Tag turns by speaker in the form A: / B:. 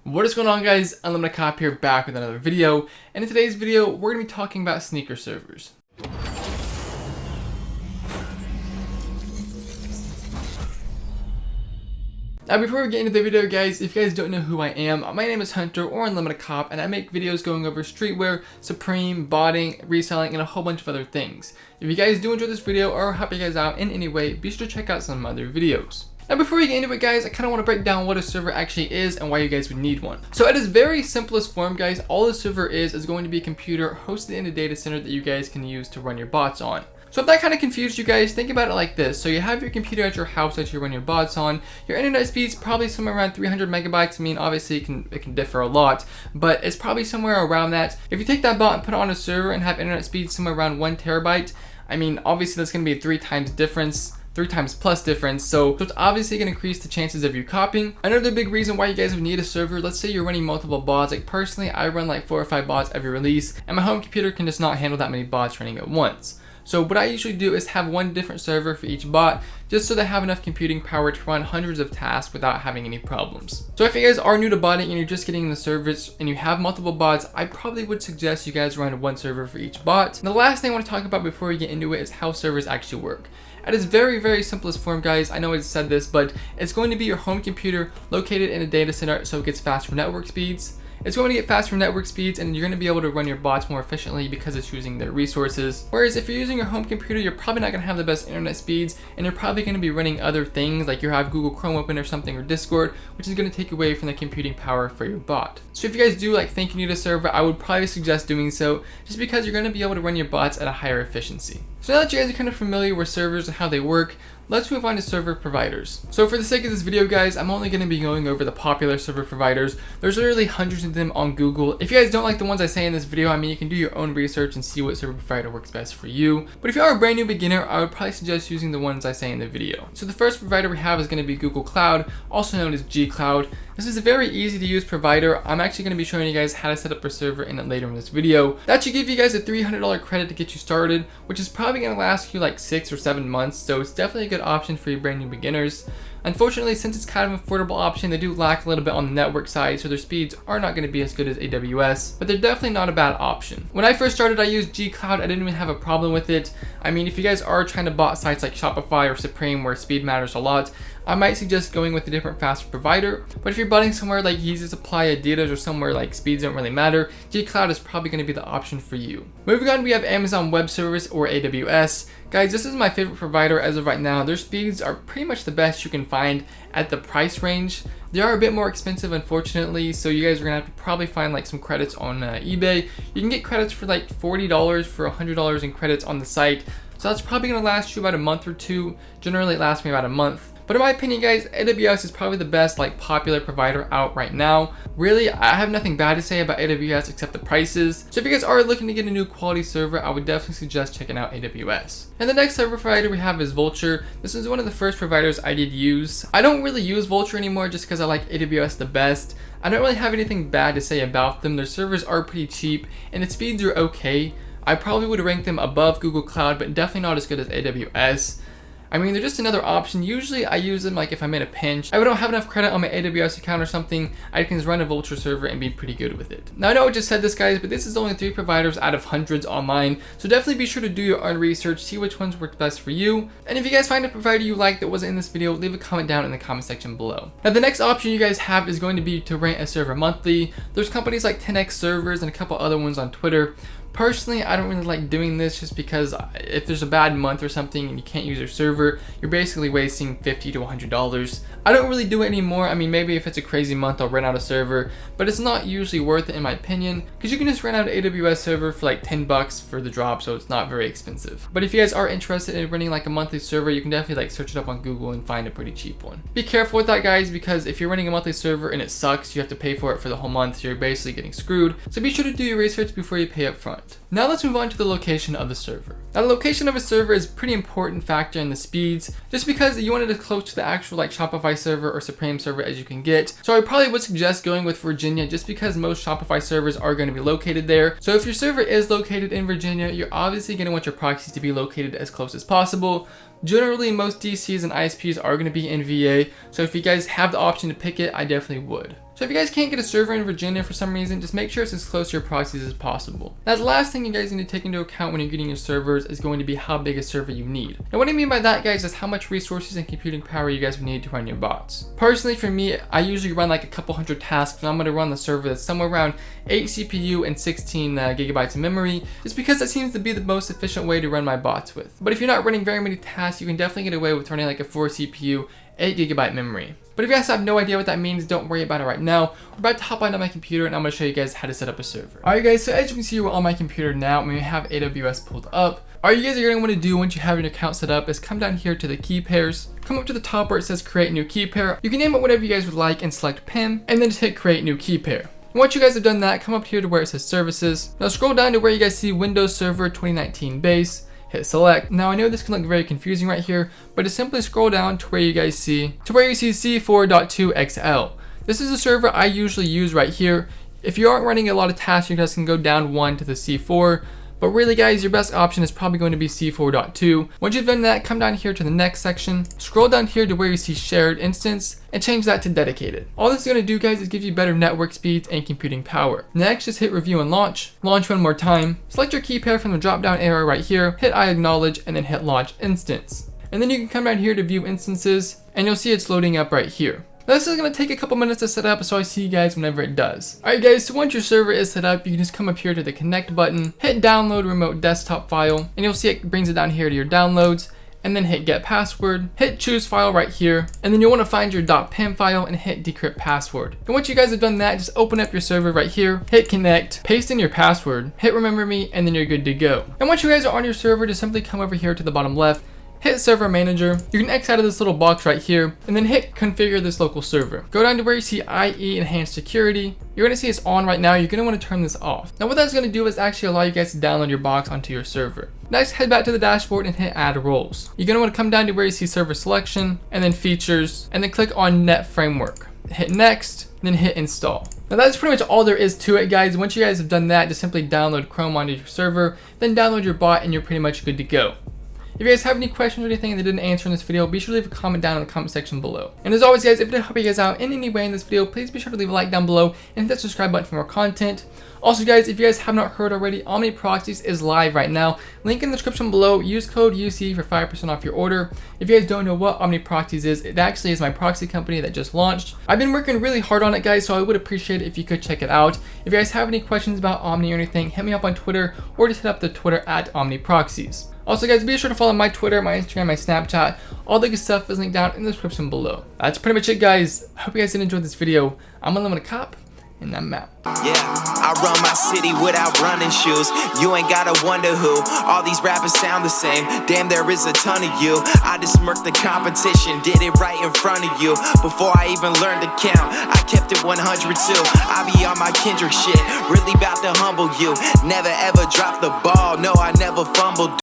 A: What is going on, guys? UnlimitedCop here, back with another video, and in today's video we're going to be talking about sneaker servers. Now before we get into the video, guys, if you guys don't know who I am, my name is Hunter or UnlimitedCop, and I make videos going over streetwear, Supreme, botting, reselling, and a whole bunch of other things. If you guys do enjoy this video or help you guys out in any way, be sure to check out some other videos. Now before we get into it, guys, I kind of want to break down what a server actually is and why you guys would need one. So at its very simplest form, guys, all a server is going to be a computer hosted in a data center that you guys can use to run your bots on. So if that kind of confused you guys, think about it like this. So you have your computer at your house that you run your bots on. Your internet speed's probably somewhere around 300 megabytes. I mean, obviously it can differ a lot, but it's probably somewhere around that. If you take that bot and put it on a server and have internet speed somewhere around 1 terabyte, I mean, obviously that's going to be a 3 times plus difference, so it's obviously going to increase the chances of you copying. Another big reason why you guys would need a server, let's say you're running multiple bots. Like personally, I run like 4 or 5 bots every release, and my home computer can just not handle that many bots running at once. So what I usually do is have one different server for each bot, just so they have enough computing power to run hundreds of tasks without having any problems. So if you guys are new to botting and you're just getting in the service and you have multiple bots, I probably would suggest you guys run one server for each bot. And the last thing I want to talk about before we get into it is how servers actually work. At its very simplest form, guys, I know I said this, but it's going to be your home computer located in a data center so it gets faster network speeds. It's going to get faster network speeds, and you're going to be able to run your bots more efficiently because it's using their resources. Whereas if you're using your home computer, you're probably not going to have the best internet speeds, and you're probably going to be running other things like you have Google Chrome open or something, or Discord, which is going to take away from the computing power for your bot. So if you guys do think you need a server, I would probably suggest doing so, just because you're going to be able to run your bots at a higher efficiency. So now that you guys are kind of familiar with servers and how they work, let's move on to server providers. So for the sake of this video, guys, I'm only going to be going over the popular server providers. There's literally hundreds of them on Google. If you guys don't like the ones I say in this video, I mean, you can do your own research and see what server provider works best for you. But if you are a brand new beginner, I would probably suggest using the ones I say in the video. So the first provider we have is going to be Google Cloud, also known as G Cloud. This is a very easy to use provider. I'm actually going to be showing you guys how to set up a server in it later in this video. That should give you guys a $300 credit to get you started, which is probably going to last you like 6 or 7 months. So it's definitely a good option for you brand new beginners. Unfortunately, since it's kind of an affordable option, they do lack a little bit on the network side, so their speeds are not going to be as good as AWS, but they're definitely not a bad option. When I first started, I used G Cloud. I didn't even have a problem with it. I mean, if you guys are trying to bot sites like Shopify or Supreme where speed matters a lot, I might suggest going with a different faster provider. But if you're botting somewhere like Yeezy Supply, Adidas, or somewhere like speeds don't really matter, G Cloud is probably going to be the option for you. Moving on, we have Amazon Web Service or AWS. Guys, this is my favorite provider as of right now. Their speeds are pretty much the best you can find at the price range. They are a bit more expensive, unfortunately, so you guys are gonna have to probably find like some credits on eBay. You can get credits for like $40 for $100 in credits on the site. So that's probably gonna last you about a month or two. Generally it lasts me about a month. But in my opinion, guys, AWS is probably the best popular provider out right now. Really, I have nothing bad to say about AWS except the prices. So if you guys are looking to get a new quality server, I would definitely suggest checking out AWS. And the next server provider we have is Vulture. This is one of the first providers I did use. I don't really use Vulture anymore just because I like AWS the best. I don't really have anything bad to say about them. Their servers are pretty cheap and the speeds are okay. I probably would rank them above Google Cloud, but definitely not as good as AWS. I mean, they're just another option. Usually I use them if I'm in a pinch. If I don't have enough credit on my AWS account or something, I can just run a Vulture server and be pretty good with it. Now I know I just said this, guys, but this is only 3 providers out of hundreds online. So definitely be sure to do your own research, see which ones work best for you. And if you guys find a provider you like that wasn't in this video, leave a comment down in the comment section below. Now the next option you guys have is going to be to rent a server monthly. There's companies like 10x servers and a couple other ones on Twitter. Personally, I don't really like doing this just because if there's a bad month or something and you can't use your server, you're basically wasting $50 to $100. I don't really do it anymore. I mean, maybe if it's a crazy month, I'll rent out a server, but it's not usually worth it in my opinion, because you can just rent out an AWS server for like $10 for the drop, so it's not very expensive. But if you guys are interested in running like a monthly server, you can definitely search it up on Google and find a pretty cheap one. Be careful with that, guys, because if you're running a monthly server and it sucks, you have to pay for it for the whole month, so you're basically getting screwed. So be sure to do your research before you pay up front. Now let's move on to the location of the server. Now the location of a server is a pretty important factor in the speeds, just because you want it as close to the actual Shopify server or Supreme server as you can get. So I probably would suggest going with Virginia just because most Shopify servers are going to be located there. So if your server is located in Virginia, you're obviously going to want your proxies to be located as close as possible. Generally, most DCs and ISPs are going to be in VA, so if you guys have the option to pick it, I definitely would. So if you guys can't get a server in Virginia for some reason, just make sure it's as close to your proxies as possible. Now the last thing you guys need to take into account when you're getting your servers is going to be how big a server you need. Now what I mean by that, guys, is how much resources and computing power you guys would need to run your bots. Personally for me, I usually run like a couple hundred tasks, and I'm going to run the server that's somewhere around 8 CPU and 16 gigabytes of memory, just because that seems to be the most efficient way to run my bots with. But if you're not running very many tasks, you can definitely get away with running like a 4 CPU, 8 gigabyte memory. But if you guys have no idea what that means, don't worry about it right now. We're about to hop onto my computer and I'm going to show you guys how to set up a server. Alright guys, so as you can see, we're on my computer now and we have AWS pulled up. All you guys are going to want to do once you have your account set up is come down here to the key pairs, come up to the top where it says create new key pair. You can name it whatever you guys would like and select PIM, and then just hit create new key pair. Once you guys have done that, come up here to where it says services. Now scroll down to where you guys see Windows Server 2019 base. Hit select. Now I know this can look very confusing right here, but just simply scroll down to where you guys see C4.2XL. This is a server I usually use right here. If you aren't running a lot of tasks, you guys can go down one to the C4. But really guys, your best option is probably going to be C4.2. Once you've done that, come down here to the next section, scroll down here to where you see shared instance, and change that to dedicated. All this is going to do guys is give you better network speeds and computing power. Next, just hit review and launch. Launch one more time. Select your key pair from the drop down arrow right here, hit I acknowledge, and then hit launch instance. And then you can come down here to view instances, and you'll see it's loading up right here. Now this is going to take a couple minutes to set up, so I see you guys whenever it does. Alright guys, so once your server is set up, you can just come up here to the connect button, hit download remote desktop file, and you'll see it brings it down here to your downloads, and then hit get password, hit choose file right here, and then you'll want to find your .pim file and hit decrypt password. And once you guys have done that, just open up your server right here, hit connect, paste in your password, hit remember me, and then you're good to go. And once you guys are on your server, just simply come over here to the bottom left, hit server manager, you can X out of this little box right here, and then hit configure this local server. Go down to where you see IE enhanced security, you're going to see it's on right now, you're going to want to turn this off. Now what that's going to do is actually allow you guys to download your box onto your server. Next, head back to the dashboard and hit add roles. You're going to want to come down to where you see server selection, and then features, and then click on net framework. Hit next, then hit install. Now that's pretty much all there is to it guys. Once you guys have done that, just simply download Chrome onto your server, then download your bot and you're pretty much good to go. If you guys have any questions or anything that didn't answer in this video, be sure to leave a comment down in the comment section below. And as always guys, if it did help you guys out in any way in this video, please be sure to leave a like down below and hit that subscribe button for more content. Also guys, if you guys have not heard already, OmniProxies is live right now. Link in the description below. Use code UC for 5% off your order. If you guys don't know what OmniProxies is, it actually is my proxy company that just launched. I've been working really hard on it guys, so I would appreciate it if you could check it out. If you guys have any questions about Omni or anything, hit me up on Twitter or just hit up the Twitter at OmniProxies. Also guys, be sure to follow my Twitter, my Instagram, my Snapchat. All the good stuff is linked down in the description below. That's pretty much it guys. I hope you guys did enjoy this video. I'm UnlimitedCop, and I'm out.
B: Yeah, I run my city without running shoes. You ain't gotta wonder who. All these rappers sound the same. Damn, there is a ton of you. I just smirked the competition, did it right in front of you. Before I even learned to count, I kept it 100 too. I be on my Kendrick shit, really about to humble you. Never ever drop the ball, no, I never fumbled.